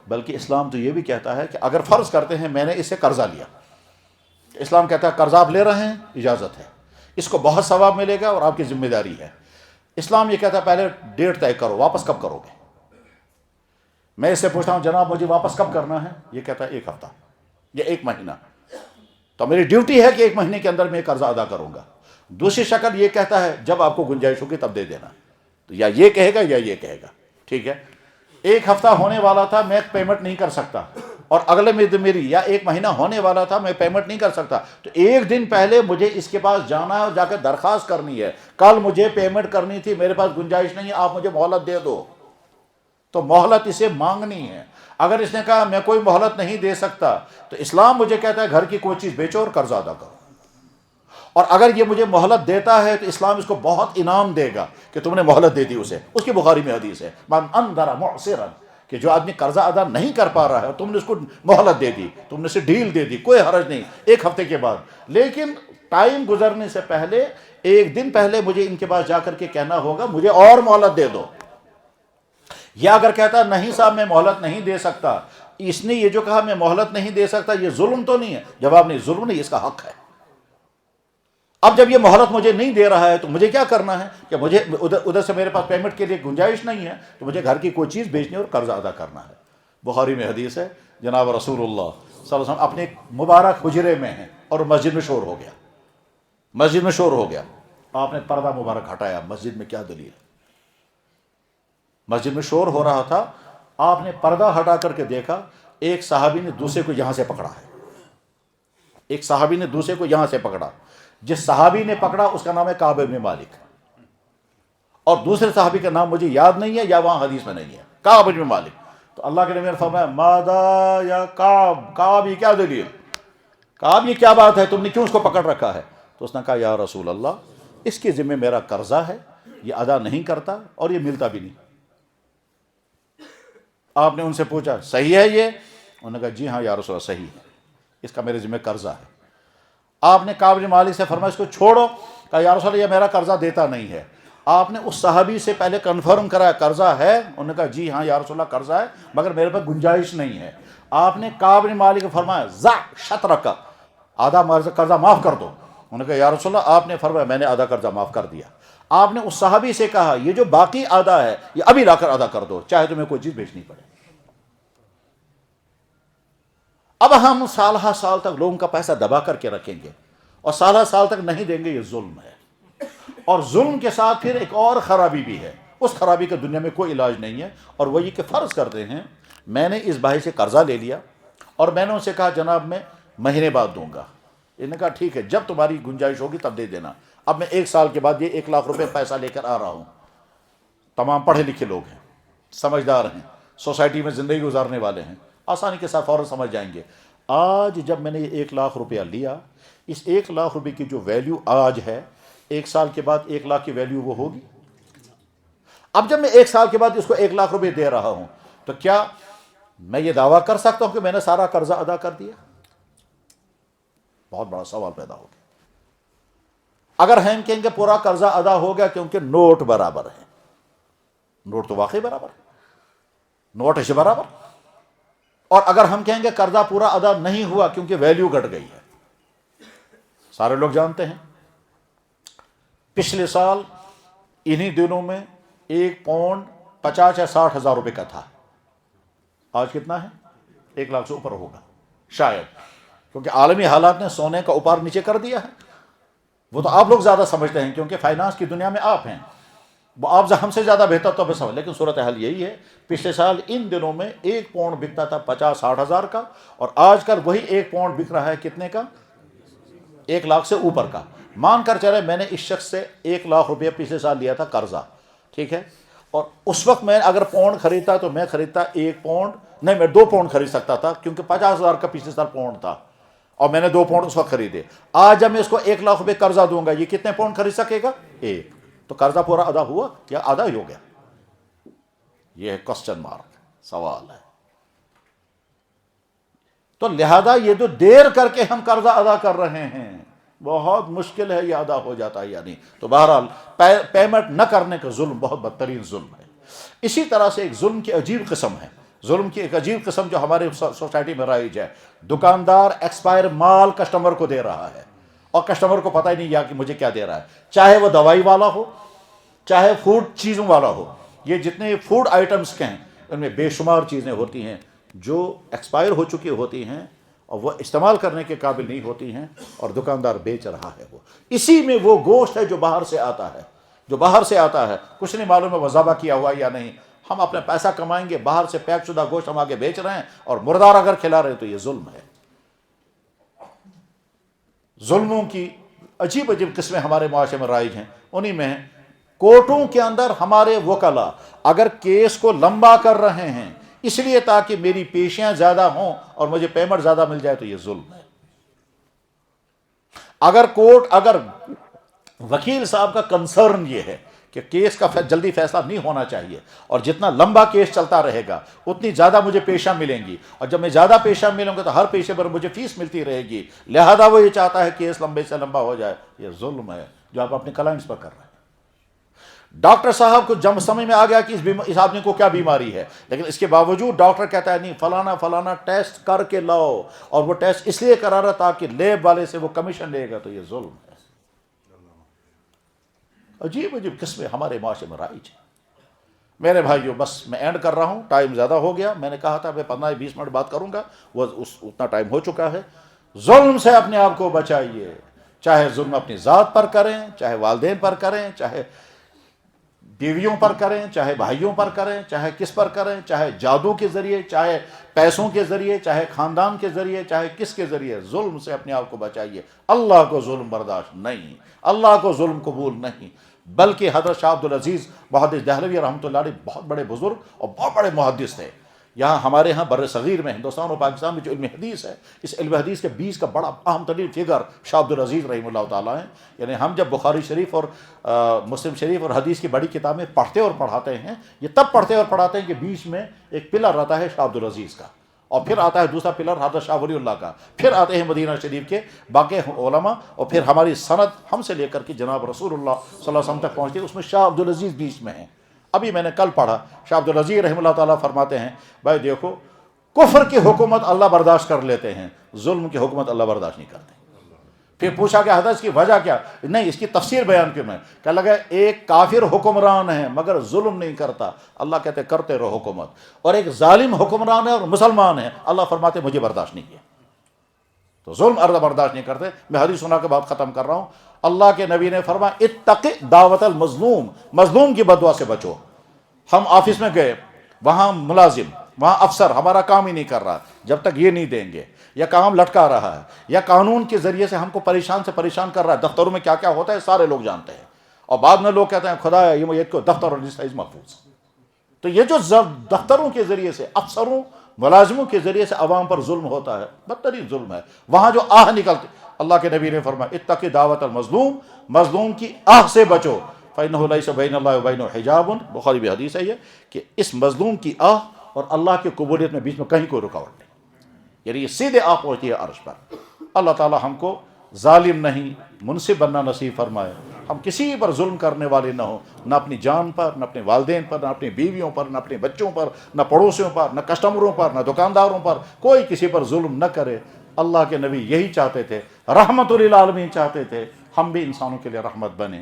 بلکہ اسلام تو یہ بھی کہتا ہے کہ اگر فرض کرتے ہیں میں نے اس سے قرضہ لیا، اسلام کہتا ہے قرضہ آپ لے رہے ہیں، اجازت ہے، اس کو بہت ثواب ملے گا اور آپ کی ذمہ داری ہے۔ اسلام یہ کہتا ہے پہلے ڈیٹ طے کرو، واپس کب کرو گے؟ میں اس سے پوچھتا ہوں جناب مجھے واپس کب کرنا ہے؟ یہ کہتا ہے 1 ہفتہ یا 1 مہینہ، تو میری ڈیوٹی ہے کہ 1 مہینے کے اندر میں قرضہ ادا کروں گا۔ دوسری شکل یہ کہتا ہے جب آپ کو گنجائش ہوگی تب دے دینا، تو یا یہ کہے گا یا یہ کہے گا، ٹھیک ہے 1 ہفتہ ہونے والا تھا میں پیمنٹ نہیں کر سکتا، اور اگلے میری یا 1 مہینہ ہونے والا تھا میں پیمنٹ نہیں کر سکتا، تو 1 دن پہلے مجھے اس کے پاس جانا ہے اور جا کے درخواست کرنی ہے، کل مجھے پیمنٹ کرنی تھی، میرے پاس گنجائش نہیں ہے، آپ مجھے مہلت دے دو، تو مہلت اسے مانگنی ہے۔ اگر اس نے کہا میں کوئی مہلت نہیں دے سکتا، تو اسلام مجھے کہتا ہے گھر کی کوئی چیز بیچو اور قرضہ ادا کرو، اور اگر یہ مجھے مہلت دیتا ہے تو اسلام اس کو بہت انعام دے گا کہ تم نے مہلت دے دی اسے۔ اس کی بخاری میں حدیث ہے من انذر معسرا، کہ جو آدمی قرضہ ادا نہیں کر پا رہا ہے تم نے اس کو مہلت دے دی، تم نے اسے ڈیل دے دی، کوئی حرج نہیں 1 ہفتے کے بعد، لیکن ٹائم گزرنے سے پہلے 1 دن پہلے مجھے ان کے پاس جا کر کے کہنا ہوگا مجھے اور مہلت دے دو۔ یا اگر کہتا نہیں صاحب میں مہلت نہیں دے سکتا، اس نے یہ جو کہا میں مہلت نہیں دے سکتا یہ ظلم تو نہیں ہے؟ جواب نہیں، ظلم نہیں، اس کا حق ہے۔ اب جب یہ مہلت مجھے نہیں دے رہا ہے تو مجھے کیا کرنا ہے کہ مجھے ادھر سے میرے پاس پیمنٹ کے لیے گنجائش نہیں ہے، تو مجھے گھر کی کوئی چیز بیچنی اور قرضہ ادا کرنا ہے۔ بخاری میں حدیث ہے جناب رسول اللہ صلی اللہ علیہ وسلم اپنے مبارک حجرے میں ہیں اور مسجد میں شور ہو گیا، مسجد میں شور ہو گیا، آپ نے پردہ مبارک ہٹایا، مسجد میں کیا دلیل؟ مسجد میں شور ہو رہا تھا، آپ نے پردہ ہٹا کر کے دیکھا ایک صحابی نے دوسرے کو یہاں سے پکڑا ہے، ایک صحابی نے دوسرے کو یہاں سے پکڑا، جس صحابی نے پکڑا اس کا نام ہے کعب بن مالک، اور دوسرے صحابی کا نام مجھے یاد نہیں ہے یا وہاں حدیث میں نہیں ہے، کعب بن مالک۔ تو اللہ کے نبی نے فرمایا ماذا یا کعب، کعب یہ کیا دلیل، کعب یہ کیا بات ہے، تم نے کیوں اس کو پکڑ رکھا ہے؟ تو اس نے کہا یا رسول اللہ اس کے ذمہ میرا قرضہ ہے، یہ ادا نہیں کرتا اور یہ ملتا بھی نہیں۔ آپ نے ان سے پوچھا صحیح ہے یہ؟ انہوں نے کہا جی ہاں یا رسول اللہ صحیح ہے، اس کا میرے ذمہ قرضہ ہے۔ آپ نے کعب بن مالک سے فرمایا اس کو چھوڑو، کہا یا رسول اللہ یہ میرا قرضہ دیتا نہیں ہے۔ آپ نے اس صحابی سے پہلے کنفرم کرایا قرضہ ہے؟ انہوں نے کہا جی ہاں یا رسول اللہ قرضہ ہے مگر میرے پاس گنجائش نہیں ہے۔ آپ نے کعب بن مالک کو فرمایا ذا شطرک، آدھا قرضہ معاف کر دو۔ انہوں نے کہا یا رسول اللہ آپ نے فرمایا میں نے آدھا قرضہ معاف کر دیا۔ آپ نے اس صحابی سے کہا یہ جو باقی آدھا ہے یہ ابھی لا کر ادا کر دو چاہے تمہیں کوئی چیز بیچنی پڑے۔ اب ہم سالہ سال تک لوگوں کا پیسہ دبا کر کے رکھیں گے اور سالہ سال تک نہیں دیں گے، یہ ظلم ہے۔ اور ظلم کے ساتھ پھر ایک اور خرابی بھی ہے، اس خرابی کا دنیا میں کوئی علاج نہیں ہے، اور وہ یہ کہ فرض کرتے ہیں میں نے اس بھائی سے قرضہ لے لیا اور میں نے ان سے کہا جناب میں مہینے بعد دوں گا، انہوں نے کہا ٹھیک ہے جب تمہاری گنجائش ہوگی تب دے دینا۔ اب میں 1 سال کے بعد یہ 1 لاکھ روپے پیسہ لے کر آ رہا ہوں، تمام پڑھے لکھے لوگ ہیں، سمجھدار ہیں، سوسائٹی میں زندگی گزارنے والے ہیں، آسانی کے ساتھ فوراً سمجھ جائیں گے۔ آج جب میں نے یہ 1 لاکھ روپیہ لیا، اس 1 لاکھ روپے کی جو ویلیو آج ہے 1 سال کے بعد 1 لاکھ کی ویلیو وہ ہوگی۔ اب جب میں 1 سال کے بعد اس کو 1 لاکھ روپے دے رہا ہوں تو کیا میں یہ دعویٰ کر سکتا ہوں کہ میں نے سارا قرضہ ادا کر دیا؟ بہت بڑا سوال پیدا ہو گیا۔ اگر ہم کہیں گے پورا قرضہ ادا ہو گیا کیونکہ نوٹ برابر ہے، نوٹ تو واقعی برابر ہے، نوٹ ہے برابر، اور اگر ہم کہیں گے قرضہ پورا ادا نہیں ہوا کیونکہ ویلیو گھٹ گئی ہے، سارے لوگ جانتے ہیں پچھلے سال انہی دنوں میں 1 پاؤنڈ 50 یا 60 ہزار روپے کا تھا، آج کتنا ہے؟ 1 لاکھ سے اوپر ہوگا شاید، کیونکہ عالمی حالات نے سونے کا اوپر نیچے کر دیا ہے۔ وہ تو آپ لوگ زیادہ سمجھتے ہیں کیونکہ فائنانس کی دنیا میں آپ ہیں، وہ آپ ہم سے زیادہ بہتر تو سمجھ، لیکن صورتحال یہی ہے پچھلے سال ان دنوں میں 1 پاؤنڈ بکتا تھا 50-60 ہزار کا، اور آج کل وہی 1 پاؤنڈ بک رہا ہے کتنے کا؟ 1 لاکھ سے اوپر کا۔ مان کر چلے میں نے اس شخص سے 1 لاکھ روپیہ پچھلے سال لیا تھا قرضہ، ٹھیک ہے، اور اس وقت میں اگر پاؤنڈ خریدتا تو میں خریدتا 1 پاؤنڈ نہیں، میں 2 پاؤنڈ خرید سکتا تھا کیونکہ 50 ہزار کا پچھلے سال پاؤنڈ تھا اور میں نے 2 پاؤنڈ اس وقت خریدے۔ آج جب میں اس کو 1 لاکھ روپے قرضہ دوں گا یہ کتنے پاؤنڈ خرید سکے گا؟ 1۔ تو قرضہ پورا ادا ہوا یا آدھا ہی ہو گیا؟ یہ ہے کوسچن مارک، سوال ہے۔ تو لہذا یہ جو دیر کر کے ہم قرضہ ادا کر رہے ہیں بہت مشکل ہے یہ ادا ہو جاتا ہے یا نہیں۔ تو بہرحال پیمنٹ نہ کرنے کا ظلم بہت بدترین ظلم ہے۔ اسی طرح سے ایک ظلم کی عجیب قسم ہے، ظلم کی ایک عجیب قسم جو ہمارے سوسائٹی میں رائج ہے، دکاندار ایکسپائر مال کسٹمر کو دے رہا ہے اور کسٹمر کو پتہ ہی نہیں کہ مجھے کیا دے رہا ہے، چاہے وہ دوائی والا ہو چاہے فوڈ چیزوں والا ہو۔ یہ جتنے فوڈ آئٹمس کے ہیں ان میں بے شمار چیزیں ہوتی ہیں جو ایکسپائر ہو چکی ہوتی ہیں اور وہ استعمال کرنے کے قابل نہیں ہوتی ہیں، اور دکاندار بیچ رہا ہے۔ وہ اسی میں وہ گوشت ہے جو باہر سے آتا ہے، کچھ نہیں معلوم ہے وہ ذبح کیا ہوا یا نہیں، ہم اپنا پیسہ کمائیں گے، باہر سے پیک شدہ گوشت ہم آگے بیچ رہے ہیں اور مردار اگر کھلا رہے ہیں تو یہ ظلم ہے۔ ظلموں کی عجیب عجیب قسمیں ہمارے معاشرے میں رائج ہیں، انہی میں کورٹوں کے اندر ہمارے وکلا اگر کیس کو لمبا کر رہے ہیں اس لیے تاکہ میری پیشیاں زیادہ ہوں اور مجھے پیمنٹ زیادہ مل جائے تو یہ ظلم ہے۔ اگر وکیل صاحب کا کنسرن یہ ہے کہ کیس کا جلدی فیصلہ نہیں ہونا چاہیے اور جتنا لمبا کیس چلتا رہے گا اتنی زیادہ مجھے پیشہ ملیں گی، اور جب میں زیادہ پیشہ ملوں گا تو ہر پیشے پر مجھے فیس ملتی رہے گی، لہذا وہ یہ چاہتا ہے کیس لمبے سے لمبا ہو جائے، یہ ظلم ہے جو آپ اپنے کلائنٹس پر کر رہے ہیں۔ ڈاکٹر صاحب کو جب سمجھ میں آ گیا کہ اس آدمی کو کیا بیماری ہے، لیکن اس کے باوجود ڈاکٹر کہتا ہے نہیں فلانا ٹیسٹ کر کے لاؤ، اور وہ ٹیسٹ اس لیے کرا رہا تاکہ لیب والے سے وہ کمیشن لے گا، تو یہ ظلم ہے۔ عجیب قسمیں ہمارے معاشرے میں رائج ہیں۔ میرے بھائیو بس میں اینڈ کر رہا ہوں، ٹائم زیادہ ہو گیا، میں نے کہا تھا میں 15-20 منٹ بات کروں گا، وہ اتنا ٹائم ہو چکا ہے۔ ظلم سے اپنے آپ کو بچائیے، چاہے ظلم اپنی ذات پر کریں، چاہے والدین پر کریں، چاہے بیویوں پر کریں، چاہے بھائیوں پر کریں، چاہے کس پر کریں، چاہے جادو کے ذریعے، چاہے پیسوں کے ذریعے، چاہے خاندان کے ذریعے، چاہے کس کے ذریعے، ظلم سے اپنے آپ کو بچائیے۔ اللہ کو ظلم برداشت نہیں، اللہ کو ظلم قبول نہیں، بلکہ حضرت شاہ عبدالعزیز محدث دہلوی رحمۃ اللہ علیہ بہت بڑے بزرگ اور بہت بڑے محدث تھے۔ یہاں ہمارے ہاں بر صغیر میں، ہندوستان اور پاکستان میں جو علم حدیث ہے، اس علم حدیث کے 20 کا بڑا اہم ترین فگر شاہ عبدالعزیز رحمہ اللہ تعالیٰ ہیں۔ یعنی ہم جب بخاری شریف اور مسلم شریف اور حدیث کی بڑی کتابیں پڑھتے اور پڑھاتے ہیں، یہ تب پڑھتے اور پڑھاتے ہیں کہ بیچ میں ایک پلر رہتا ہے شاہ عبدالعزیز کا، اور پھر آتا ہے دوسرا پلر حضرت شاہ ولی اللہ کا، پھر آتے ہیں مدینہ شریف کے باقی علماء، اور پھر ہماری سند ہم سے لے کر کے جناب رسول اللہ صلی اللہ علیہ وسلم تک پہنچتی ہے، اس میں شاہ عبدالعزیز بیچ میں ہیں۔ ابھی میں نے کل پڑھا، شاہ عبدالعزیز رحمہ اللہ تعالیٰ فرماتے ہیں بھائی دیکھو، کفر کی حکومت اللہ برداشت کر لیتے ہیں، ظلم کی حکومت اللہ برداشت نہیں کرتے۔ پھر پوچھا کہ حضرت اس کی وجہ کیا؟ نہیں، اس کی تفسیر بیان کیوں میں کہ لگا ایک کافر حکمران ہے مگر ظلم نہیں کرتا، اللہ کہتے کرتے رہو حکومت، اور ایک ظالم حکمران ہے اور مسلمان ہے، اللہ فرماتے مجھے برداشت نہیں کیا، تو ظلم اللہ برداشت نہیں کرتے۔ میں حدیث سنا کے بعد ختم کر رہا ہوں۔ اللہ کے نبی نے فرمایا اتق دعوت المظلوم، مظلوم کی بددعا سے بچو۔ ہم آفس میں گئے، وہاں ملازم، وہاں افسر ہمارا کام ہی نہیں کر رہا جب تک یہ نہیں دیں گے، یا کام لٹکا رہا ہے، یا قانون کے ذریعے سے ہم کو پریشان سے پریشان کر رہا ہے۔ دفتروں میں کیا کیا ہوتا ہے سارے لوگ جانتے ہیں، اور بعد میں لوگ کہتے ہیں خدایا یہ کو دفتر اور رجسٹر محفوظ۔ تو یہ جو دفتروں کے ذریعے سے، افسروں ملازموں کے ذریعے سے عوام پر ظلم ہوتا ہے، بدترین ظلم ہے۔ وہاں جو آہ نکلتی، اللہ کے نبی نے فرمایا اتق دعوت المظلوم، مظلوم کی آہ سے بچو، فإنہ لیس بین اللہ وبینہ حجاب، بخاری بھی حدیث ہے یہ کہ اس مظلوم کی آہ اور اللہ کی قبولیت میں بیچ میں کہیں کوئی رکاوٹ نہیں، یعنی یہ سیدھے آ پہنچتی ہے عرش پر۔ اللہ تعالی ہم کو ظالم نہیں منصف بننا نصیب فرمائے، ہم کسی پر ظلم کرنے والے نہ ہوں، نہ اپنی جان پر، نہ اپنے والدین پر، نہ اپنی بیویوں پر، نہ اپنے بچوں پر، نہ پڑوسیوں پر، نہ کسٹمروں پر، نہ دکانداروں پر، کوئی کسی پر ظلم نہ کرے۔ اللہ کے نبی یہی چاہتے تھے، رحمت للعالمین چاہتے تھے، ہم بھی انسانوں کے لیے رحمت بنیں۔